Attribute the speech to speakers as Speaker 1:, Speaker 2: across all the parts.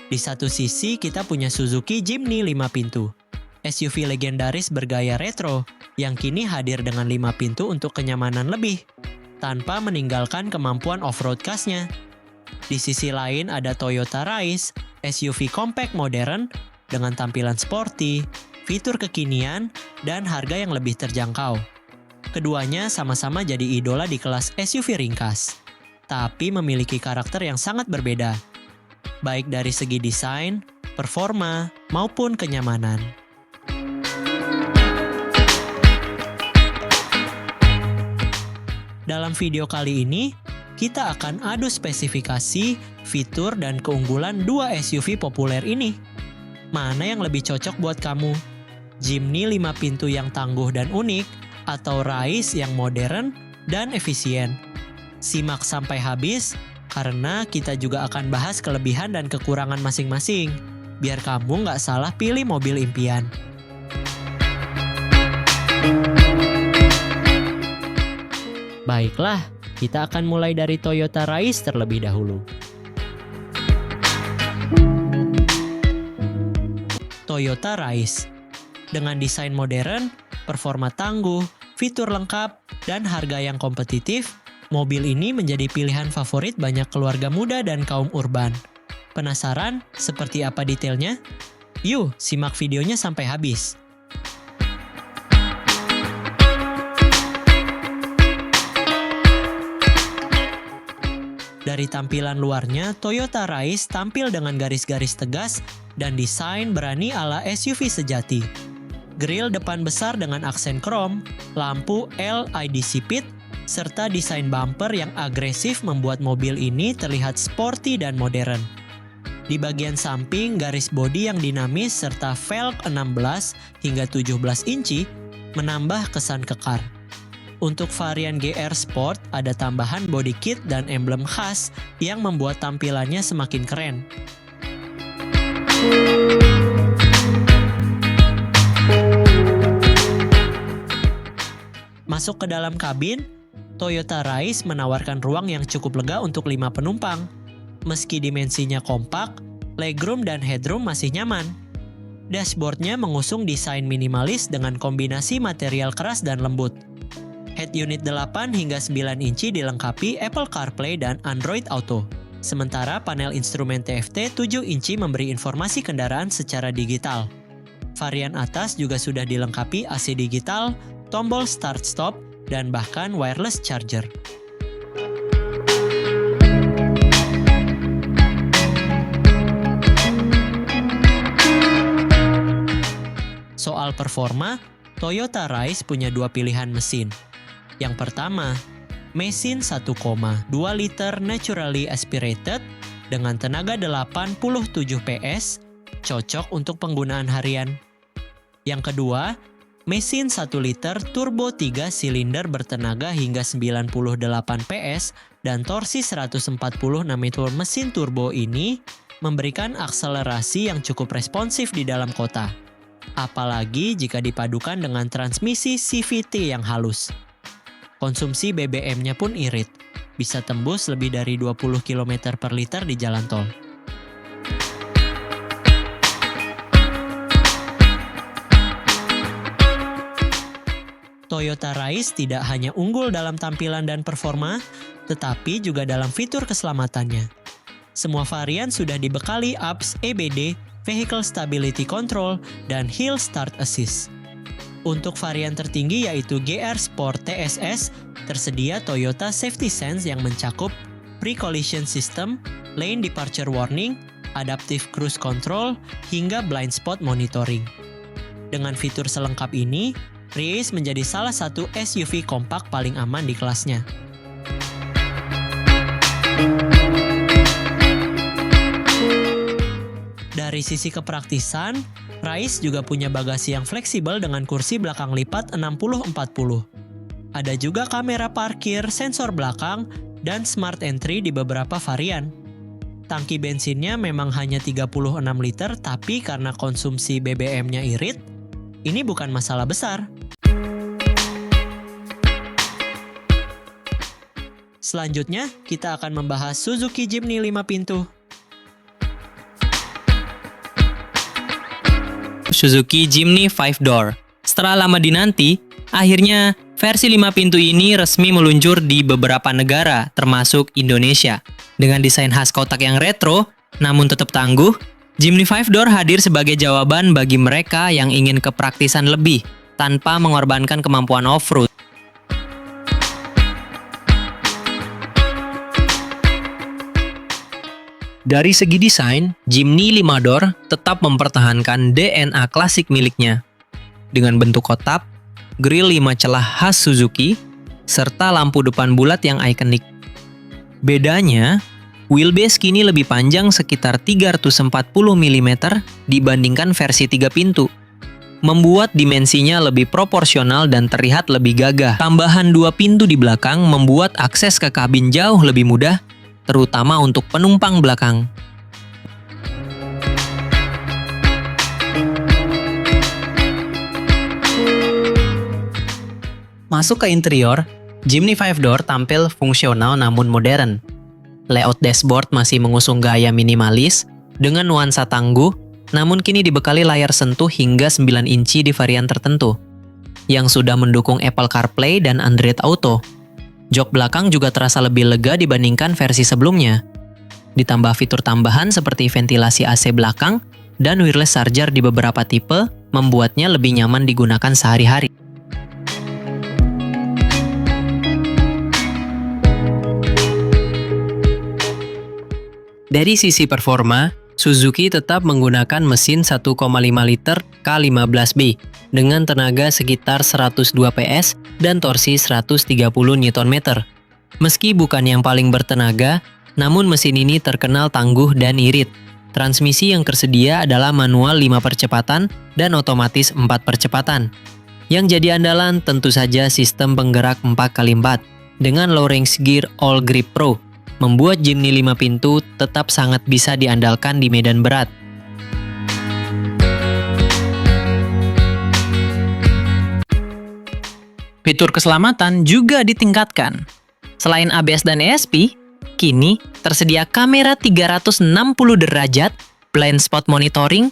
Speaker 1: Di satu sisi kita punya Suzuki Jimny 5 pintu, SUV legendaris bergaya retro yang kini hadir dengan 5 pintu untuk kenyamanan lebih, tanpa meninggalkan kemampuan off-road khasnya. Di sisi lain ada Toyota Rise, SUV compact modern dengan tampilan sporty, fitur kekinian, dan harga yang lebih terjangkau. Keduanya sama-sama jadi idola di kelas SUV ringkas, tapi memiliki karakter yang sangat berbeda, baik dari segi desain, performa, maupun kenyamanan. Dalam video kali ini, kita akan adu spesifikasi, fitur, dan keunggulan dua SUV populer ini. Mana yang lebih cocok buat kamu? Jimny 5 pintu yang tangguh dan unik, atau Rise yang modern dan efisien? Simak sampai habis, karena kita juga akan bahas kelebihan dan kekurangan masing-masing, biar kamu nggak salah pilih mobil impian. Baiklah, kita akan mulai dari Toyota Rise terlebih dahulu. Toyota Rise. Dengan desain modern, performa tangguh, fitur lengkap, dan harga yang kompetitif, mobil ini menjadi pilihan favorit banyak keluarga muda dan kaum urban. Penasaran seperti apa detailnya? Yuk, simak videonya sampai habis. Dari tampilan luarnya, Toyota Rise tampil dengan garis-garis tegas dan desain berani ala SUV sejati. Grill depan besar dengan aksen krom, lampu LED sipit, serta desain bumper yang agresif membuat mobil ini terlihat sporty dan modern. Di bagian samping, garis bodi yang dinamis serta velg 16 hingga 17 inci menambah kesan kekar. Untuk varian GR Sport, ada tambahan body kit dan emblem khas yang membuat tampilannya semakin keren. Masuk ke dalam kabin, Toyota Rise menawarkan ruang yang cukup lega untuk 5 penumpang. Meski dimensinya kompak, legroom dan headroom masih nyaman. Dashboardnya mengusung desain minimalis dengan kombinasi material keras dan lembut. Head unit 8 hingga 9 inci dilengkapi Apple CarPlay dan Android Auto. Sementara panel instrumen TFT 7 inci memberi informasi kendaraan secara digital. Varian atas juga sudah dilengkapi AC digital, tombol start-stop, dan bahkan wireless charger. Soal performa, Toyota Rise punya dua pilihan mesin. Yang pertama, mesin 1,2 liter naturally aspirated dengan tenaga 87 PS, cocok untuk penggunaan harian. Yang kedua, mesin 1 liter turbo 3 silinder bertenaga hingga 98 PS dan torsi 140 Nm. Mesin turbo ini memberikan akselerasi yang cukup responsif di dalam kota. Apalagi jika dipadukan dengan transmisi CVT yang halus. Konsumsi BBM-nya pun irit, bisa tembus lebih dari 20 km per liter di jalan tol. Toyota Rise tidak hanya unggul dalam tampilan dan performa, tetapi juga dalam fitur keselamatannya. Semua varian sudah dibekali ABS EBD, Vehicle Stability Control, dan Hill Start Assist. Untuk varian tertinggi yaitu GR Sport TSS, tersedia Toyota Safety Sense yang mencakup Pre-Collision System, Lane Departure Warning, Adaptive Cruise Control, hingga Blind Spot Monitoring. Dengan fitur selengkap ini, Rise menjadi salah satu SUV kompak paling aman di kelasnya. Dari sisi kepraktisan, Rise juga punya bagasi yang fleksibel dengan kursi belakang lipat 60/40. Ada juga kamera parkir, sensor belakang, dan smart entry di beberapa varian. Tangki bensinnya memang hanya 36 liter, tapi karena konsumsi BBM-nya irit, ini bukan masalah besar. Selanjutnya, kita akan membahas Suzuki Jimny 5 pintu.
Speaker 2: Suzuki Jimny 5-door. Setelah lama dinanti, akhirnya versi 5 pintu ini resmi meluncur di beberapa negara, termasuk Indonesia. Dengan desain khas kotak yang retro, namun tetap tangguh, Jimny 5-door hadir sebagai jawaban bagi mereka yang ingin kepraktisan lebih, tanpa mengorbankan kemampuan off-road. Dari segi desain, Jimny 5-door tetap mempertahankan DNA klasik miliknya. Dengan bentuk kotak, grill 5 celah khas Suzuki, serta lampu depan bulat yang ikonik. Bedanya, wheelbase kini lebih panjang sekitar 340 mm dibandingkan versi 3 pintu, membuat dimensinya lebih proporsional dan terlihat lebih gagah. Tambahan 2 pintu di belakang membuat akses ke kabin jauh lebih mudah, terutama untuk penumpang belakang. Masuk ke interior, Jimny 5-door tampil fungsional namun modern. Layout dashboard masih mengusung gaya minimalis dengan nuansa tangguh, namun kini dibekali layar sentuh hingga 9 inci di varian tertentu, yang sudah mendukung Apple CarPlay dan Android Auto. Jok belakang juga terasa lebih lega dibandingkan versi sebelumnya. Ditambah fitur tambahan seperti ventilasi AC belakang dan wireless charger di beberapa tipe, membuatnya lebih nyaman digunakan sehari-hari. Dari sisi performa, Suzuki tetap menggunakan mesin 1,5 liter K15B dengan tenaga sekitar 102 PS dan torsi 130 Nm. Meski bukan yang paling bertenaga, namun mesin ini terkenal tangguh dan irit. Transmisi yang tersedia adalah manual 5 percepatan dan otomatis 4 percepatan. Yang jadi andalan tentu saja sistem penggerak 4x4 dengan low range gear All Grip Pro, membuat Jimny 5 pintu tetap sangat bisa diandalkan di medan berat. Fitur keselamatan juga ditingkatkan. Selain ABS dan ESP, kini tersedia kamera 360 derajat, blind spot monitoring,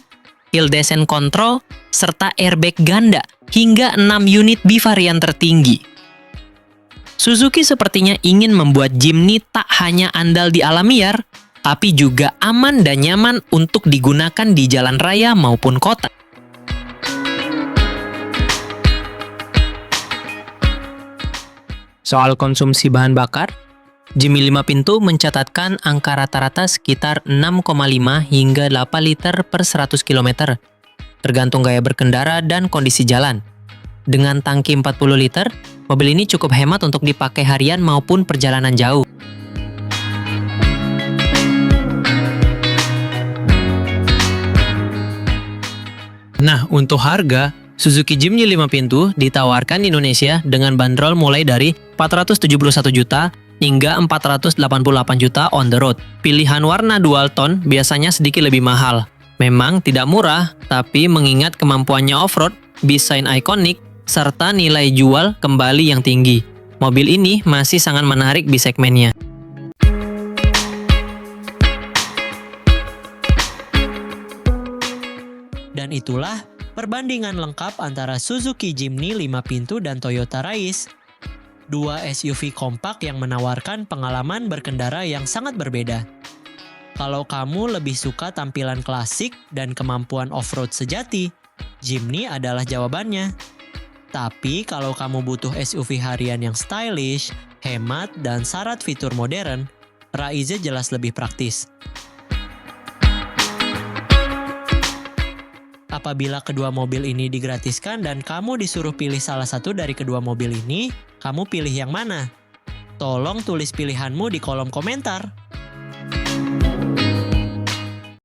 Speaker 2: hill descent control, serta airbag ganda hingga 6 unit bivarian tertinggi. Suzuki sepertinya ingin membuat Jimny tak hanya andal di alam liar, tapi juga aman dan nyaman untuk digunakan di jalan raya maupun kota. Soal konsumsi bahan bakar, Jimny 5 pintu mencatatkan angka rata-rata sekitar 6,5 hingga 8 liter per 100 km, tergantung gaya berkendara dan kondisi jalan. Dengan tangki 40 liter, mobil ini cukup hemat untuk dipakai harian maupun perjalanan jauh. Nah, untuk harga, Suzuki Jimny 5 pintu ditawarkan di Indonesia dengan bandrol mulai dari 471 juta hingga 488 juta on the road. Pilihan warna dual tone biasanya sedikit lebih mahal. Memang tidak murah, tapi mengingat kemampuannya off-road, desain ikonik, serta nilai jual kembali yang tinggi, mobil ini masih sangat menarik di segmennya.
Speaker 1: Dan itulah perbandingan lengkap antara Suzuki Jimny 5 pintu dan Toyota Rise. Dua SUV kompak yang menawarkan pengalaman berkendara yang sangat berbeda. Kalau kamu lebih suka tampilan klasik dan kemampuan off-road sejati, Jimny adalah jawabannya. Tapi kalau kamu butuh SUV harian yang stylish, hemat, dan syarat fitur modern, Rise jelas lebih praktis. Apabila kedua mobil ini digratiskan dan kamu disuruh pilih salah satu dari kedua mobil ini, kamu pilih yang mana? Tolong tulis pilihanmu di kolom komentar.